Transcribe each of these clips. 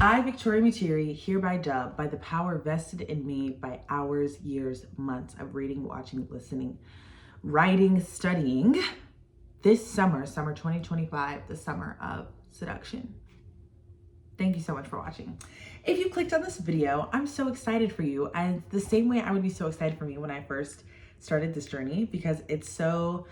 I, Victoria Materi, hereby dub by the power vested in me by hours, years, months of reading, watching, listening, writing, studying, this summer 2025, the summer of seduction. Thank you so much for watching. If you clicked on this video, I'm so excited for you. And the same way I would be so excited for me when I first started this journey, because it's so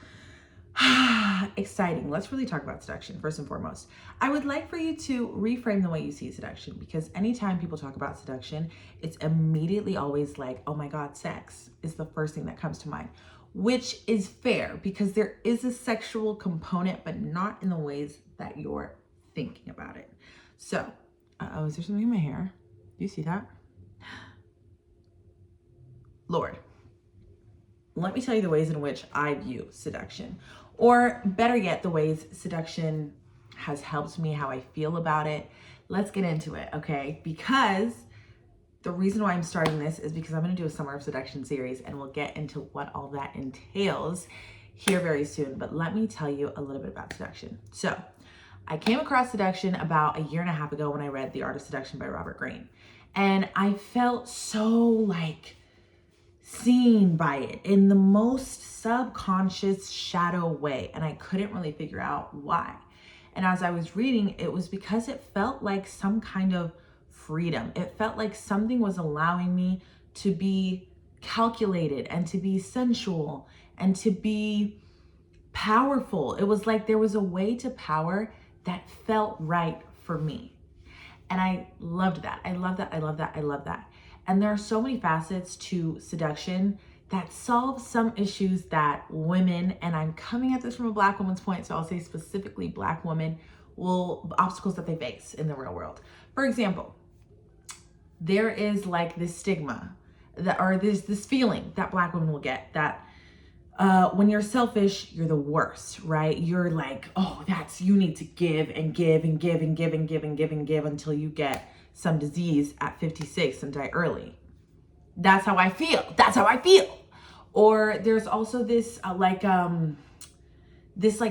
exciting. Let's really talk about seduction first and foremost. I would like for you to reframe the way you see seduction, because anytime people talk about seduction, it's immediately always like, oh my God, sex is the first thing that comes to mind, which is fair because there is a sexual component, but not in the ways that you're thinking about it. So, is there something in my hair? Do you see that? Lord, let me tell you the ways in which I view seduction, or better yet, the ways seduction has helped me, how I feel about it. Let's get into it, okay? Because the reason why I'm starting this is because I'm going to do a Summer of Seduction series, and we'll get into what all that entails here very soon. But let me tell you a little bit about seduction. So, I came across seduction about a year and a half ago when I read The Art of Seduction by Robert Greene. And I felt so seen by it in the most subconscious shadow way. And I couldn't really figure out why. And as I was reading, it was because it felt like some kind of freedom. It felt like something was allowing me to be calculated and to be sensual and to be powerful. It was like there was a way to power that felt right for me. And I loved that. I love that. I love that. I love that. And there are so many facets to seduction that solve some issues that women, and I'm coming at this from a Black woman's point, so I'll say specifically Black women, obstacles that they face in the real world. For example, there is this stigma or there's this feeling that Black women will get that when you're selfish, you're the worst, right? You're like, oh, you need to give and give and give and give and give and give and give until you get some disease at 56 and die early. That's how I feel. That's how I feel. Or there's also this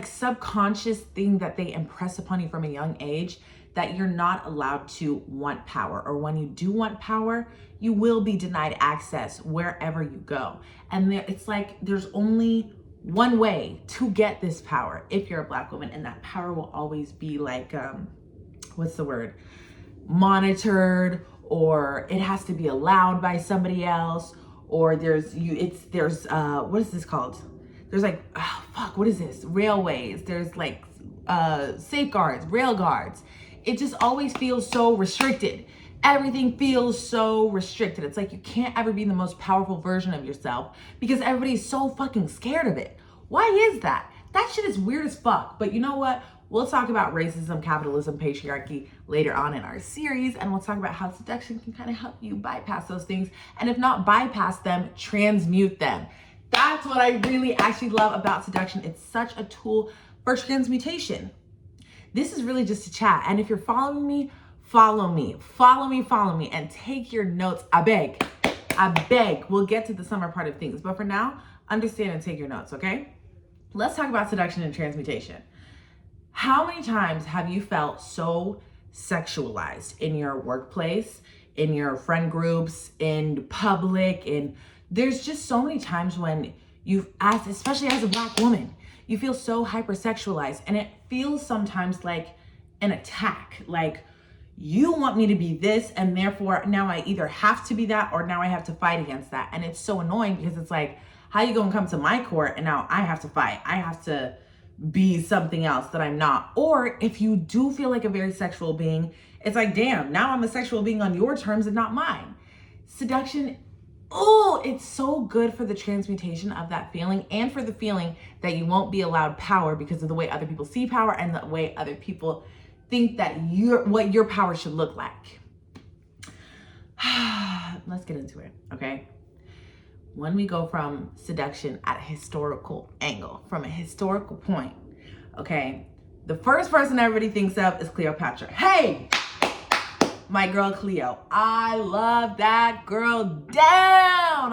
subconscious thing that they impress upon you from a young age, that you're not allowed to want power, or when you do want power, you will be denied access wherever you go. And it's like there's only one way to get this power if you're a Black woman, and that power will always be monitored, or it has to be allowed by somebody else, or there's what is this called? There's what is this? Railways. There's safeguards, rail guards. It just always feels so restricted. Everything feels so restricted. It's like you can't ever be the most powerful version of yourself because everybody's so fucking scared of it. Why is that? That shit is weird as fuck. But you know what? We'll talk about racism, capitalism, patriarchy later on in our series, and we'll talk about how seduction can kind of help you bypass those things, and if not bypass them, transmute them. That's what I really actually love about seduction. It's such a tool for transmutation. This is really just a chat. And if you're following me, follow me, and take your notes. I beg. We'll get to the summer part of things. But for now, understand and take your notes, okay? Let's talk about seduction and transmutation. How many times have you felt so sexualized in your workplace, in your friend groups, in public? And there's just so many times when especially as a Black woman, you feel so hypersexualized, and it feels sometimes like an attack. Like, you want me to be this, and therefore now I either have to be that, or now I have to fight against that. And it's so annoying because it's like, how you gonna come to my court and now I have to fight? I have to be something else that I'm not. Or if you do feel like a very sexual being, it's like, damn, now I'm a sexual being on your terms and not mine. Seduction, it's so good for the transmutation of that feeling, and for the feeling that you won't be allowed power because of the way other people see power and the way other people think that what your power should look like. Let's get into it, okay? When we go from seduction at a historical angle, from a historical point, okay, the first person everybody thinks of is Cleopatra. Hey, my girl Cleo. I love that girl down.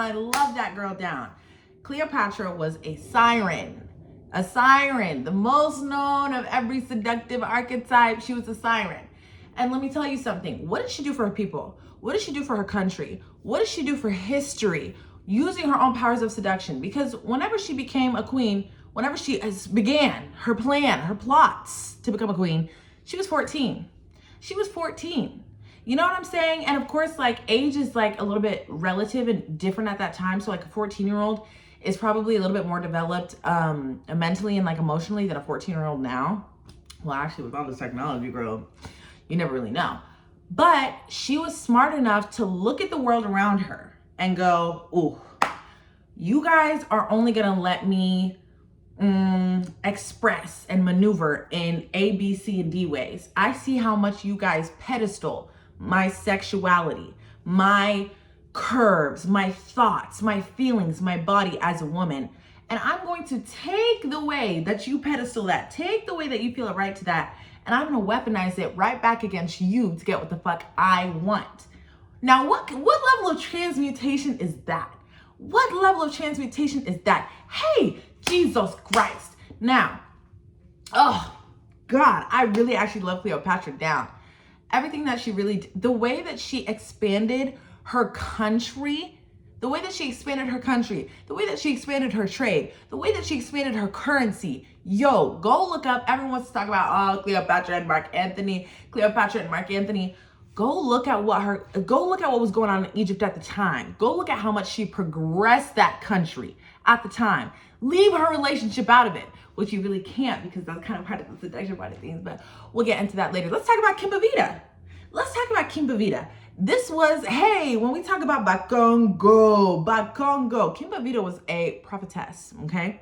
Cleopatra was a siren, the most known of every seductive archetype. She was a siren. And let me tell you something. What did she do for her people? What did she do for her country? What did she do for history? Using her own powers of seduction. Because whenever she became a queen, whenever she began her plan, her plots to become a queen, she was 14. She was 14. You know what I'm saying? And of course, like, age is like a little bit relative and different at that time. So like a 14-year-old is probably a little bit more developed mentally and like emotionally than a 14-year-old now. Well, actually, with all this technology, girl, you never really know. But she was smart enough to look at the world around her and go, ooh, you guys are only gonna let me express and maneuver in A, B, C, and D ways. I see how much you guys pedestal my sexuality, my curves, my thoughts, my feelings, my body as a woman. And I'm going to take the way that you pedestal that, take the way that you feel it right to that, and I'm gonna weaponize it right back against you to get what the fuck I want. Now, what level of transmutation is that? What level of transmutation is that? Hey, Jesus Christ. Now, oh God, I really actually love Cleopatra down. Everything that she really did, the way that she expanded her country, the way that she expanded her country, the way that she expanded her trade, the way that she expanded her currency. Yo, go look up. Everyone wants to talk about, oh, Cleopatra and Mark Antony, Cleopatra and Mark Antony. Go look at what was going on in Egypt at the time. Go look at how much she progressed that country at the time. Leave her relationship out of it, which you really can't because that's kind of part of the seduction part of things, but we'll get into that later. Let's talk about Kimbavita. This was, hey, when we talk about Bakongo, Kimbavita was a prophetess, okay?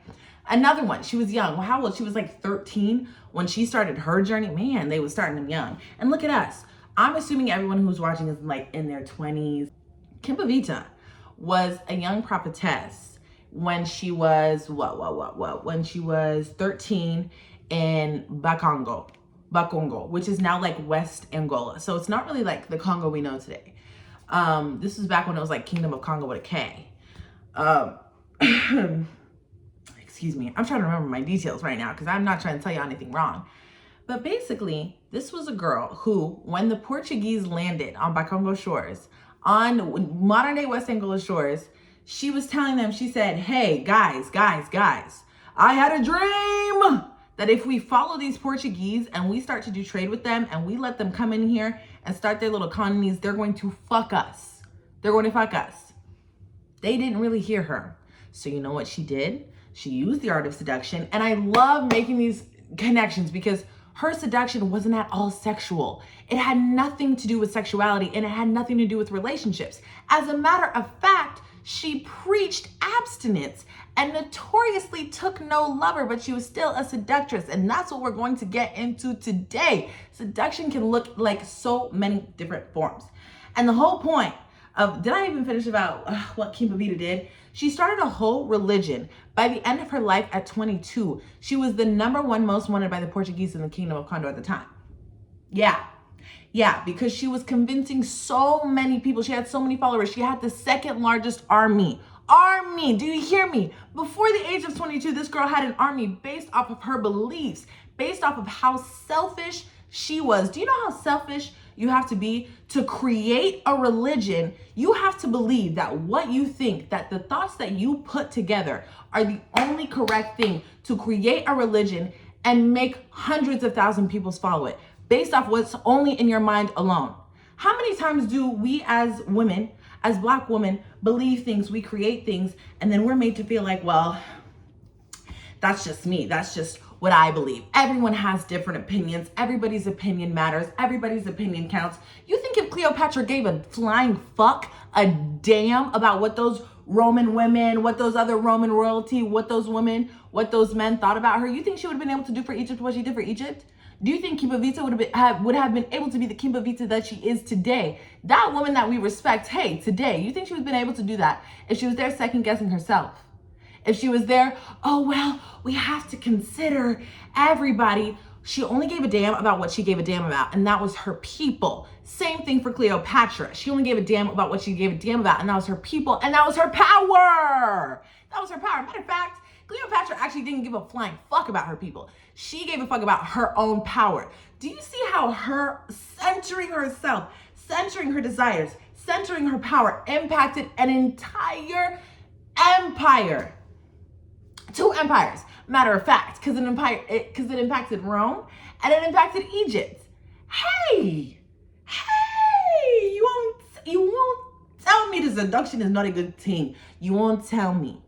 Another one, she was young. Well, how old? She was like 13 when she started her journey. Man, they were starting them young. And look at us. I'm assuming everyone who's watching is like in their 20s. Kimbavita was a young prophetess when she was, when she was 13 in Bakongo, which is now like West Angola. So it's not really like the Congo we know today. This was back when it was like Kingdom of Congo with a K. Excuse me. I'm trying to remember my details right now because I'm not trying to tell you anything wrong. But basically, this was a girl who, when the Portuguese landed on Bakongo shores, on modern day West Angola shores, she was telling them, she said, hey, guys, I had a dream that if we follow these Portuguese and we start to do trade with them and we let them come in here and start their little colonies, they're going to fuck us. They're going to fuck us. They didn't really hear her. So you know what she did? She used the art of seduction. And I love making these connections because her seduction wasn't at all sexual. It had nothing to do with sexuality and it had nothing to do with relationships. As a matter of fact, she preached abstinence and notoriously took no lover, but she was still a seductress. And that's what we're going to get into today. Seduction can look like so many different forms. And the whole point of, did I even finish about what Kimbavita did? She started a whole religion. By the end of her life at 22, she was the #1 most wanted by the Portuguese in the Kingdom of Congo at the time. Yeah, because she was convincing so many people. She had so many followers. She had the second largest army. Do you hear me? Before the age of 22, this girl had an army based off of her beliefs, based off of how selfish she was. Do you know how selfish you have to be to create a religion? You have to believe that what you think, that the thoughts that you put together are the only correct thing to create a religion and make hundreds of thousands of people follow it based off what's only in your mind alone. How many times do we as women, as Black women, believe things, we create things, and then we're made to feel like, well, that's just me. That's just what I believe. Everyone has different opinions. Everybody's opinion matters. Everybody's opinion counts. You think if Cleopatra gave a flying fuck, a damn about what those Roman women, what those other Roman royalty, what those women, what those men thought about her, you think she would have been able to do for Egypt what she did for Egypt? Do you think Kimbavita would have been able to be the Kimbavita that she is today? That woman that we respect, hey, today, you think she would have been able to do that if she was there second guessing herself? If she was there, oh, well, we have to consider everybody. She only gave a damn about what she gave a damn about, and that was her people. Same thing for Cleopatra. She only gave a damn about what she gave a damn about, and that was her people, and that was her power. That was her power. Matter of fact, Cleopatra actually didn't give a flying fuck about her people. She gave a fuck about her own power. Do you see how her centering herself, centering her desires, centering her power impacted an entire empire? 2 empires, matter of fact, because it impacted Rome and it impacted Egypt. Hey, you won't tell me the seduction is not a good thing. You won't tell me.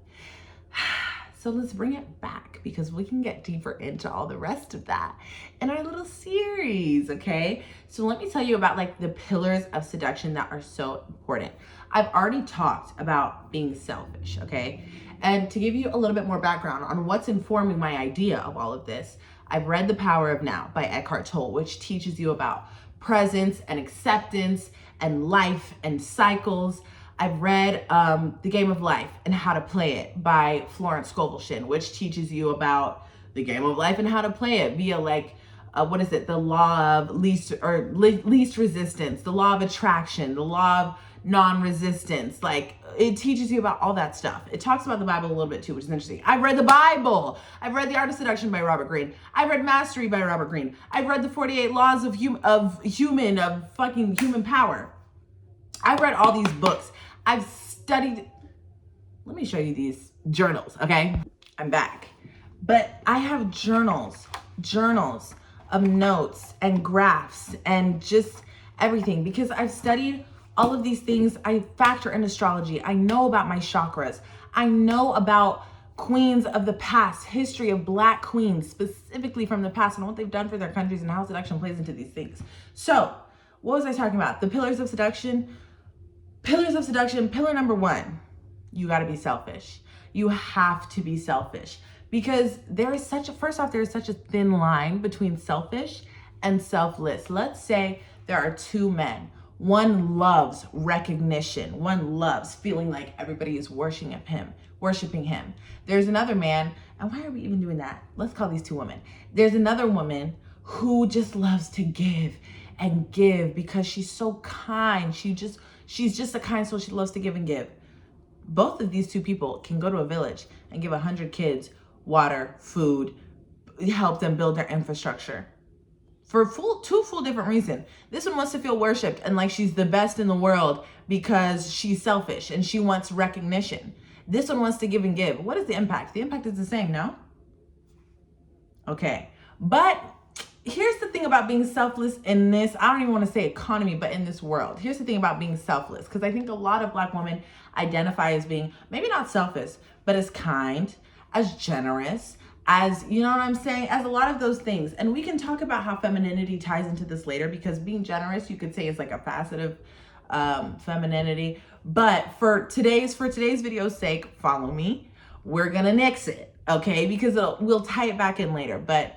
So let's bring it back because we can get deeper into all the rest of that in our little series, okay? So let me tell you about like the pillars of seduction that are so important. I've already talked about being selfish, okay? And to give you a little bit more background on what's informing my idea of all of this, I've read The Power of Now by Eckhart Tolle, which teaches you about presence and acceptance and life and cycles. I've read The Game of Life and How to Play It by Florence Scovel, which teaches you about the game of life and how to play it via like, the law of least resistance, the law of attraction, the law of non-resistance. Like, it teaches you about all that stuff. It talks about the Bible a little bit too, which is interesting. I've read the Bible. I've read The Art of Seduction by Robert Greene. I've read Mastery by Robert Greene. I've read the 48 Laws of fucking human power. I've read all these books. I've studied, let me show you these journals, okay? I'm back. But I have journals of notes and graphs and just everything because I've studied all of these things. I factor in astrology. I know about my chakras. I know about queens of the past, history of Black queens, specifically from the past and what they've done for their countries and how seduction plays into these things. So what was I talking about? The pillars of seduction. Pillar number 1, you got to be selfish. You have to be selfish because there is such a thin line between selfish and selfless. Let's say there are 2 men. One loves recognition. One loves feeling like everybody is worshiping him. There's another man, and why are we even doing that? Let's call these 2 women. There's another woman who just loves to give and give because she's so kind. She's just a kind soul. She loves to give and give. Both of these 2 people can go to a village and give 100 kids water, food, help them build their infrastructure for two full different reasons. This one wants to feel worshipped and like she's the best in the world because she's selfish and she wants recognition. This one wants to give and give. What is the impact? The impact is the same, no? Okay, but here's the thing about being selfless in this, I don't even want to say economy, but in this world. Here's the thing about being selfless, because I think a lot of Black women identify as being maybe not selfish, but as kind, as generous, as, you know what I'm saying, as a lot of those things. And we can talk about how femininity ties into this later, because being generous, you could say, is like a facet of femininity. But for today's video's sake, follow me. We're gonna nix it, okay? Because we'll tie it back in later. But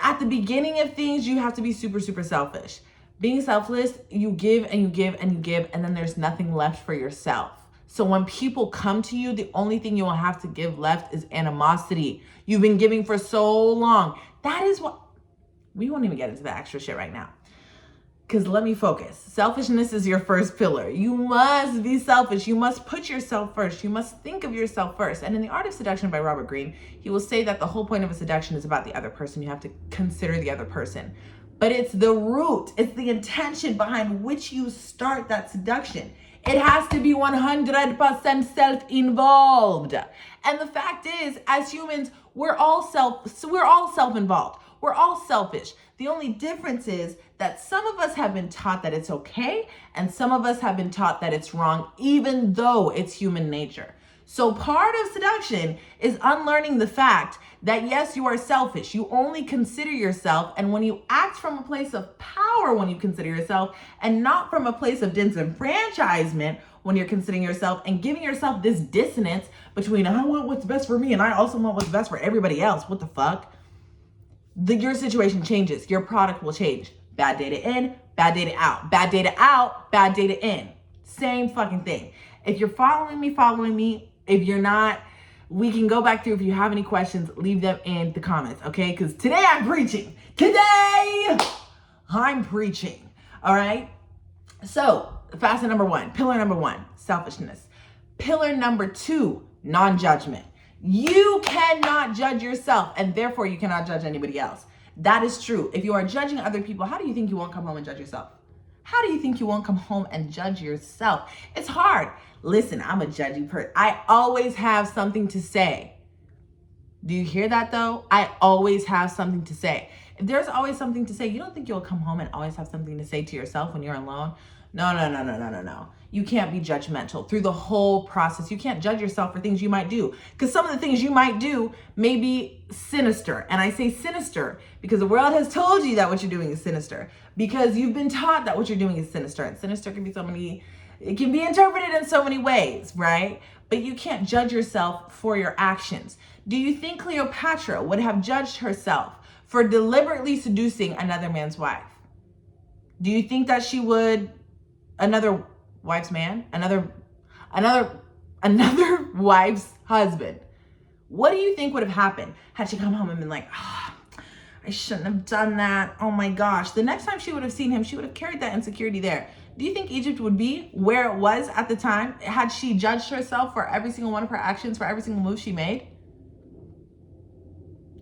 at the beginning of things, you have to be super, super selfish. Being selfless, you give and you give and you give, and then there's nothing left for yourself. So when people come to you, the only thing you will have to give left is animosity. You've been giving for so long. That is what, we won't even get into the extra shit right now. Because let me focus. Selfishness is your first pillar. You must be selfish. You must put yourself first. You must think of yourself first. And in The Art of Seduction by Robert Greene, he will say that the whole point of a seduction is about the other person. You have to consider the other person. But it's the root. It's the intention behind which you start that seduction. It has to be 100% self-involved. And the fact is, as humans, we're all self-involved. We're all selfish. The only difference is that some of us have been taught that it's okay, and some of us have been taught that it's wrong, even though it's human nature. So part of seduction is unlearning the fact that yes, you are selfish. You only consider yourself, and when you act from a place of power when you consider yourself, and not from a place of disenfranchisement when you're considering yourself and giving yourself this dissonance between I want what's best for me and I also want what's best for everybody else. What the fuck? Your situation changes. Your product will change. Bad data in, bad data out. Bad data out, bad data in. Same fucking thing. If you're following me. If you're not, we can go back through. If you have any questions, leave them in the comments, okay? Because today I'm preaching. All right? So, pillar number one, selfishness. Pillar number 2, non-judgment. You cannot judge yourself, and therefore you cannot judge anybody else. That is true. If you are judging other people, how do you think you won't come home and judge yourself? How do you think you won't come home and judge yourself? It's hard. Listen, I'm a judgy person. I always have something to say. Do you hear that though? I always have something to say. If there's always something to say, you don't think you'll come home and always have something to say to yourself when you're alone? No. You can't be judgmental through the whole process. You can't judge yourself for things you might do, because some of the things you might do may be sinister. And I say sinister because the world has told you that what you're doing is sinister, because you've been taught that what you're doing is sinister. And sinister can be it can be interpreted in so many ways, right? But you can't judge yourself for your actions. Do you think Cleopatra would have judged herself for deliberately seducing another man's wife? Do you think that she would, another wife's man, another wife's husband? What do you think would have happened had she come home and been like, I shouldn't have done that. Oh my gosh. The next time she would have seen him, she would have carried that insecurity there. Do you think Egypt would be where it was at the time had she judged herself for every single one of her actions, for every single move she made?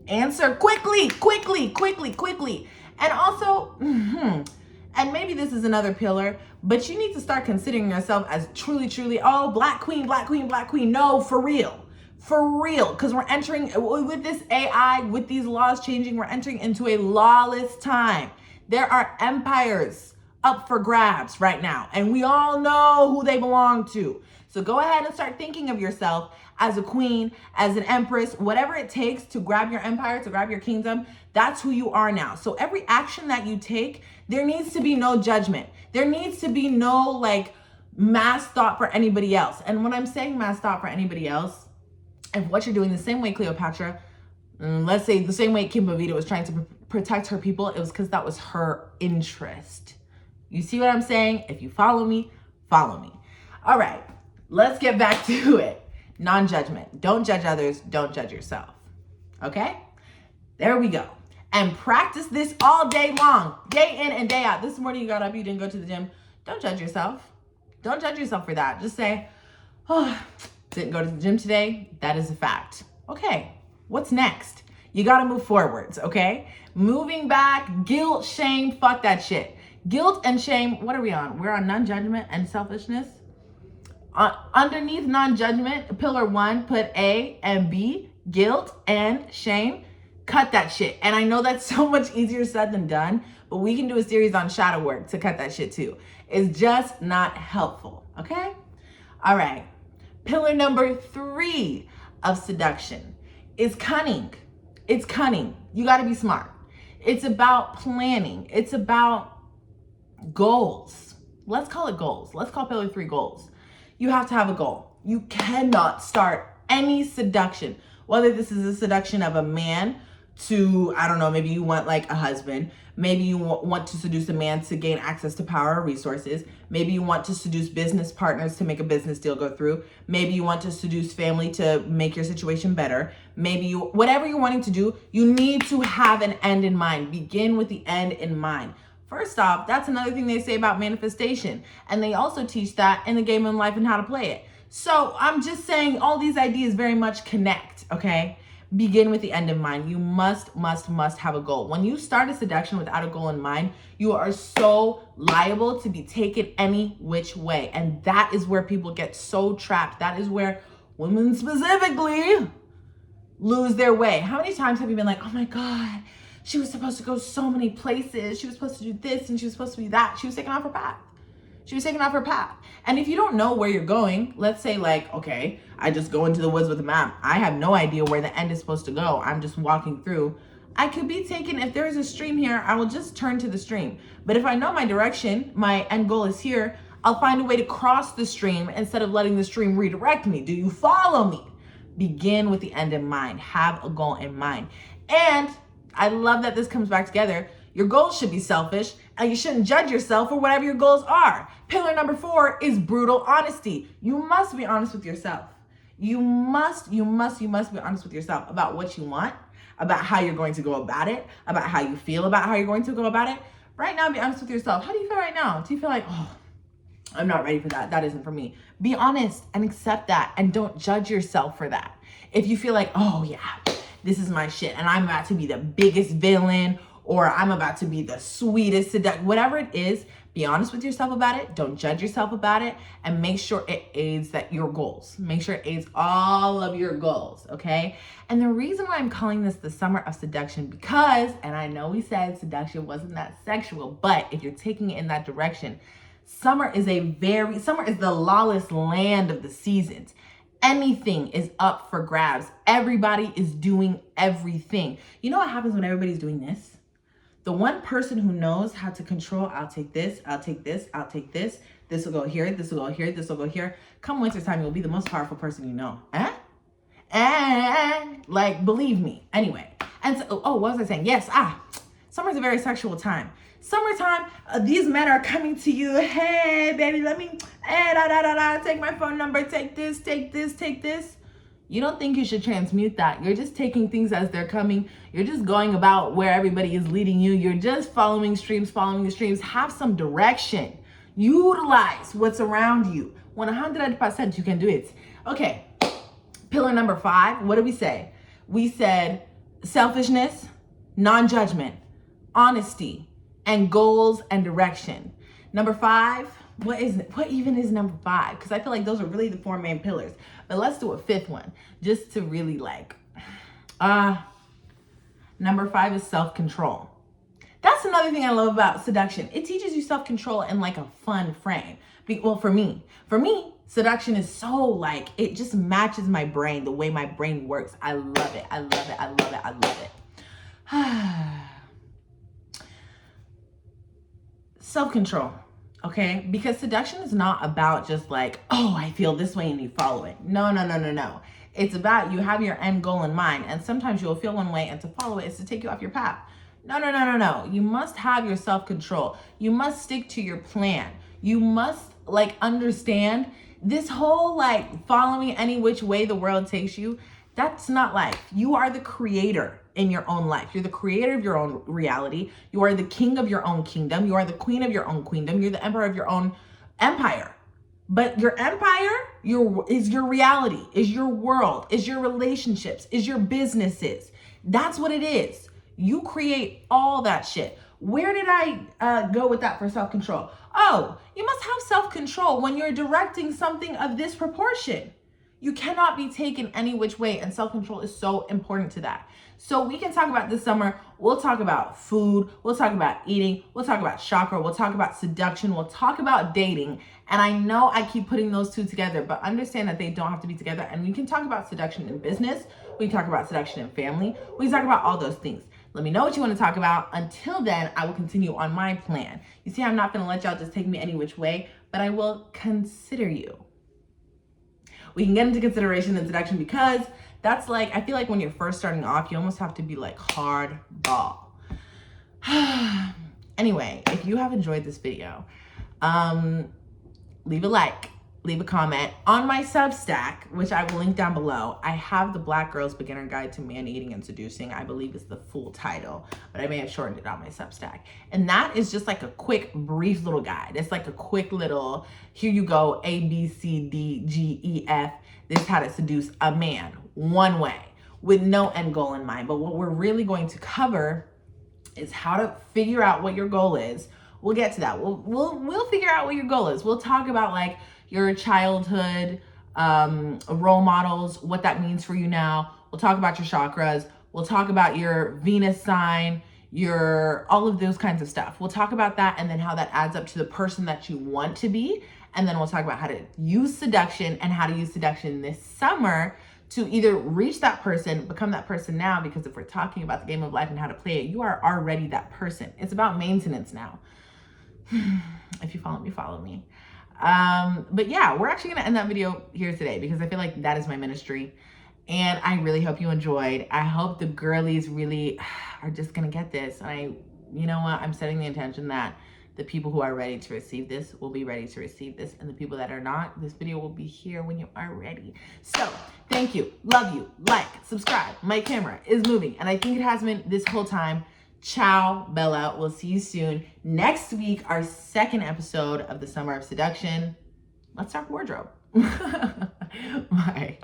Answer quickly. And also, and maybe this is another pillar, but you need to start considering yourself as truly, oh, black queen. No, for real. Because we're entering, with this AI, with these laws changing, we're entering into a lawless time. There are empires up for grabs right now, and we all know who they belong to. So go ahead and start thinking of yourself as a queen, as an empress, whatever it takes to grab your empire, to grab your kingdom. That's who you are now. So every action that you take, there needs to be no judgment. There needs to be no mass thought for anybody else. And when I'm saying mass thought for anybody else, if what you're doing the same way Cleopatra, let's say the same way Kim Bovita was trying to protect her people, it was because that was her interest. You see what I'm saying? If you follow me, follow me. All right, let's get back to it. Non-judgment. Don't judge others. Don't judge yourself. Okay? There we go. And practice this all day long, day in and day out. This morning you got up, you didn't go to the gym. Don't judge yourself. Don't judge yourself for that. Just say, oh, didn't go to the gym today. That is a fact. Okay, what's next? You got to move forwards, okay? Moving back, guilt, shame, fuck that shit. Guilt and shame, what are we on? We're on non-judgment and selfishness. Underneath non-judgment, pillar 1, put A and B, guilt and shame. Cut that shit. And I know that's so much easier said than done, but we can do a series on shadow work to cut that shit too. It's just not helpful, okay? All right. Pillar number 3 of seduction is cunning. It's cunning. You got to be smart. It's about planning. It's about goals. Let's call it goals. Let's call pillar 3 goals. You have to have a goal. You cannot start any seduction, whether this is a seduction of a man to, I don't know, maybe you want a husband. Maybe you want to seduce a man to gain access to power or resources. Maybe you want to seduce business partners to make a business deal go through. Maybe you want to seduce family to make your situation better. Maybe whatever you're wanting to do, you need to have an end in mind. Begin with the end in mind. First off, that's another thing they say about manifestation. And they also teach that in the game of life and how to play it. So I'm just saying all these ideas very much connect, okay? Begin with the end in mind. You must have a goal. When you start a seduction without a goal in mind, you are so liable to be taken any which way. And that is where people get so trapped. That is where women specifically lose their way. How many times have you been like, oh my God, she was supposed to go so many places. She was supposed to do this and she was supposed to be that. She was taken off her path. And if you don't know where you're going, let's say okay, I just go into the woods with a map. I have no idea where the end is supposed to go. I'm just walking through. I could be taken, if there's a stream here, I will just turn to the stream. But if I know my direction, my end goal is here, I'll find a way to cross the stream instead of letting the stream redirect me. Do you follow me? Begin with the end in mind. Have a goal in mind. And I love that this comes back together. Your goals should be selfish, and you shouldn't judge yourself for whatever your goals are. Pillar number 4 is brutal honesty. You must be honest with yourself. You must be honest with yourself about what you want, about how you're going to go about it, about how you feel about how you're going to go about it. Right now, be honest with yourself. How do you feel right now? Do you feel like, oh, I'm not ready for that. That isn't for me. Be honest and accept that, and don't judge yourself for that. If you feel like, oh yeah, this is my shit and I'm about to be the biggest villain, or I'm about to be the sweetest seductive, whatever it is, be honest with yourself about it. Don't judge yourself about it, and make sure it aids your goals. Make sure it aids all of your goals, okay? And the reason why I'm calling this the summer of seduction, because, and I know we said seduction wasn't that sexual, but if you're taking it in that direction, summer is the lawless land of the seasons. Anything is up for grabs. Everybody is doing everything. You know what happens when everybody's doing this? The one person who knows how to control, I'll take this, I'll take this, I'll take this. This will go here, this will go here, this will go here. Come wintertime, you'll be the most powerful person you know. Like, believe me. Anyway, and so, what was I saying? Yes, summer's a very sexual time. Summertime, these men are coming to you. Hey, baby, let me, take my phone number, take this, take this, take this. You don't think you should transmute that. You're just taking things as they're coming. You're just going about where everybody is leading you. You're just following the streams. Have some direction. Utilize what's around you. 100% you can do it. Okay, pillar number 5, what did we say? We said selfishness, non-judgment, honesty, and goals and direction. Number 5, what even is number 5? Because I feel like those are really the 4 main pillars. But let's do a 5th one, just to really number 5 is self-control. That's another thing I love about seduction. It teaches you self-control in like a fun frame. Well, for me, seduction is so it just matches my brain, the way my brain works. I love it. I love it. I love it. I love it. Self-control. Okay, because seduction is not about just I feel this way and you follow it. No. It's about you have your end goal in mind, and sometimes you'll feel one way, and to follow it is to take you off your path. No. You must have your self-control. You must stick to your plan. You must understand this whole following any which way the world takes you. That's not life. You are the creator in your own life. You're the creator of your own reality. You are the king of your own kingdom. You are the queen of your own queendom. You're the emperor of your own empire. But your empire is your reality, is your world, is your relationships, is your businesses. That's what it is. You create all that shit. Where did I go with that for self-control? Oh, you must have self-control when you're directing something of this proportion. You cannot be taken any which way, and self-control is so important to that. So we can talk about this summer. We'll talk about food. We'll talk about eating. We'll talk about chakra. We'll talk about seduction. We'll talk about dating. And I know I keep putting those two together, but understand that they don't have to be together. And we can talk about seduction in business. We can talk about seduction in family. We can talk about all those things. Let me know what you want to talk about. Until then, I will continue on my plan. You see, I'm not going to let y'all just take me any which way, but I will consider you. We can get into consideration and seduction, because that's I feel like when you're first starting off, you almost have to be hardball. Anyway, if you have enjoyed this video, leave a like, leave a comment. On my Substack, which I will link down below, I have the Black Girl's Beginner Guide to Man Eating and Seducing. I believe is the full title, but I may have shortened it on my Substack. And that is just a quick, brief little guide. It's a quick little, here you go, A, B, C, D, G, E, F. This is how to seduce a man one way with no end goal in mind. But what we're really going to cover is how to figure out what your goal is. We'll get to that. We'll figure out what your goal is. We'll talk about your childhood role models, what that means for you now. We'll talk about your chakras. We'll talk about your Venus sign, all of those kinds of stuff. We'll talk about that, and then how that adds up to the person that you want to be. And then we'll talk about how to use seduction, and how to use seduction this summer to either reach that person, become that person now, because if we're talking about the game of life and how to play it, you are already that person. It's about maintenance now. If you follow me, follow me. But yeah, we're actually going to end that video here today, because I feel like that is my ministry. And I really hope you enjoyed. I hope the girlies really are just going to get this. And you know what? I'm setting the intention that the people who are ready to receive this will be ready to receive this. And the people that are not, this video will be here when you are ready. So thank you. Love you. Like, subscribe. My camera is moving, and I think it has been this whole time. Ciao, Bella. We'll see you soon. Next week, our 2nd episode of the Summer of Seduction. Let's talk wardrobe. Bye.